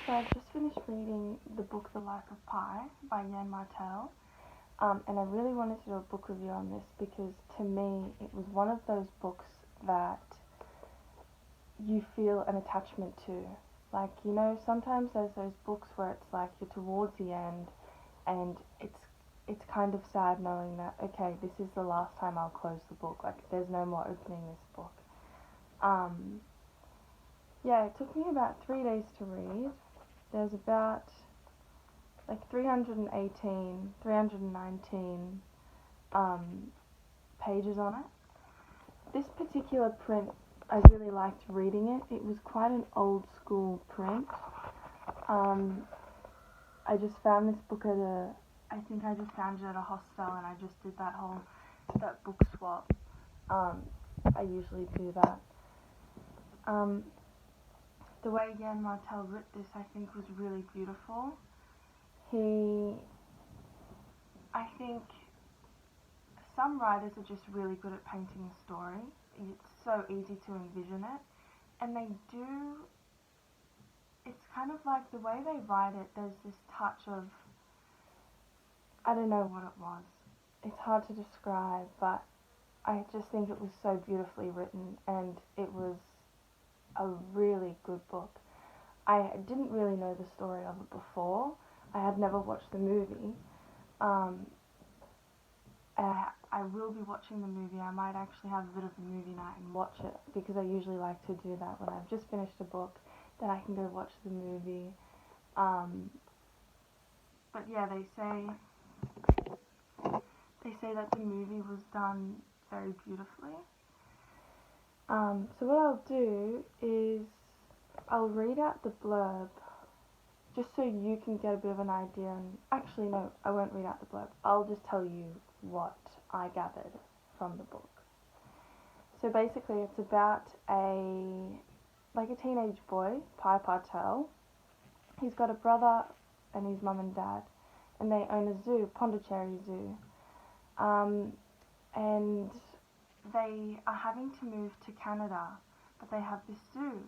So I've just finished reading the book The Life of Pi by Yann Martel, and I really wanted to do a book review on this because to me it was one of those books that you feel an attachment to. Like, you know, sometimes there's those books where it's like you're towards the end and it's kind of sad knowing that, okay, this is the last time I'll close the book, like there's no more opening this book. Yeah, it took me about 3 days to read. There's about like 319 pages on it. This particular print, I really liked reading it. It was quite an old school print. I just found this book I think I just found it at a hostel and I just did that book swap. I usually do that. The way Yann Martel wrote this, I think, was really beautiful. I think some writers are just really good at painting a story. It's so easy to envision it, and they do. It's kind of like the way they write it, there's this touch of, I don't know what it was. It's hard to describe, but I just think it was so beautifully written, and it was a really good book. I didn't really know the story of it before. I had never watched the movie. I will be watching the movie. I might actually have a bit of a movie night and watch it, because I usually like to do that when I've just finished a book, then I can go watch the movie. But yeah, they say that the movie was done very beautifully. So what I'll do is I'll read out the blurb just so you can get a bit of an idea. And actually, no, I won't read out the blurb. I'll just tell you what I gathered from the book. So basically, it's about a teenage boy, Pi Patel. He's got a brother and his mum and dad, and they own a zoo, Pondicherry Zoo. And they are having to move to Canada, but they have this zoo.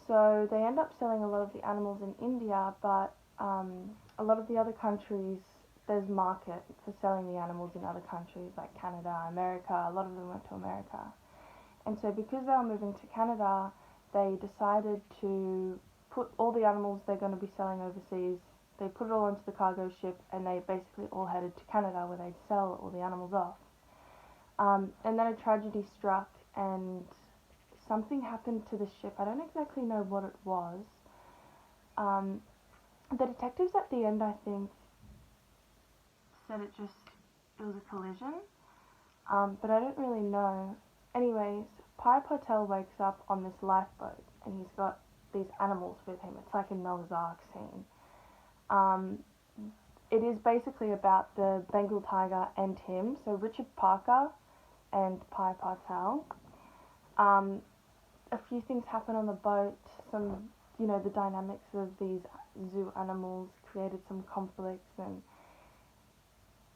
So they end up selling a lot of the animals in India, but a lot of the other countries, there's market for selling the animals in other countries like Canada, America. A lot of them went to America. And so because they were moving to Canada, they decided to put all the animals they're going to be selling overseas, they put it all into the cargo ship, and they basically all headed to Canada where they'd sell all the animals off. And then a tragedy struck and something happened to the ship. I don't exactly know what it was. The detectives at the end, I think, said it was a collision, but I don't really know. Anyways, Pi Patel wakes up on this lifeboat and he's got these animals with him. It's like a Noah's Ark scene. It is basically about the Bengal tiger and him, so Richard Parker and Pi Patel. A few things happen on the boat. Some, the dynamics of these zoo animals created some conflicts, and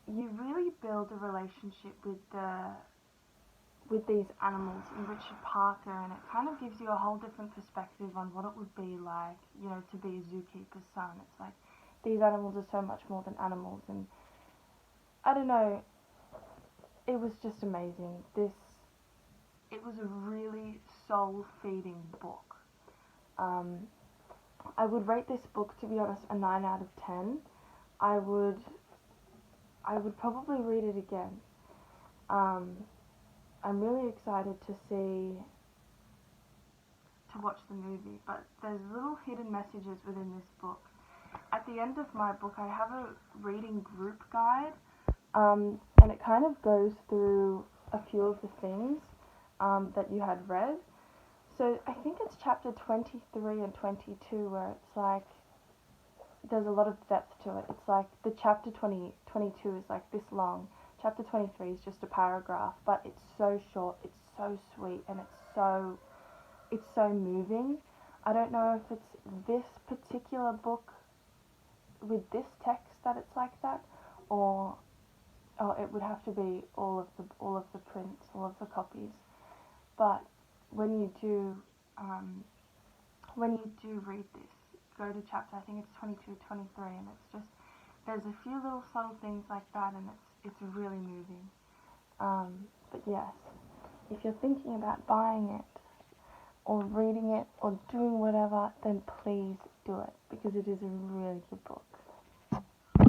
you really build a relationship with these animals and Richard Parker, and it kind of gives you a whole different perspective on what it would be like, to be a zookeeper's son. It's like, these animals are so much more than animals, and I don't know, it was just amazing. It was a really soul-feeding book. I would rate this book, to be honest, a 9 out of 10. I would probably read it again. I'm really excited to watch the movie, but there's little hidden messages within this book. At the end of my book, I have a reading group guide, and it kind of goes through a few of the things that you had read. So I think it's chapter 23 and 22 where it's like, there's a lot of depth to it. It's like the chapter 22 is like this long. Chapter 23 is just a paragraph, but it's so short, it's so sweet, and it's so moving. I don't know if it's this particular book with this text that it's like that, or it would have to be all of the prints, all of the copies. But when you do read this, go to chapter, I think it's 22, 23, and it's just, there's a few little subtle things like that, and it's really moving. But yes, if you're thinking about buying it, or reading it, or doing whatever, then please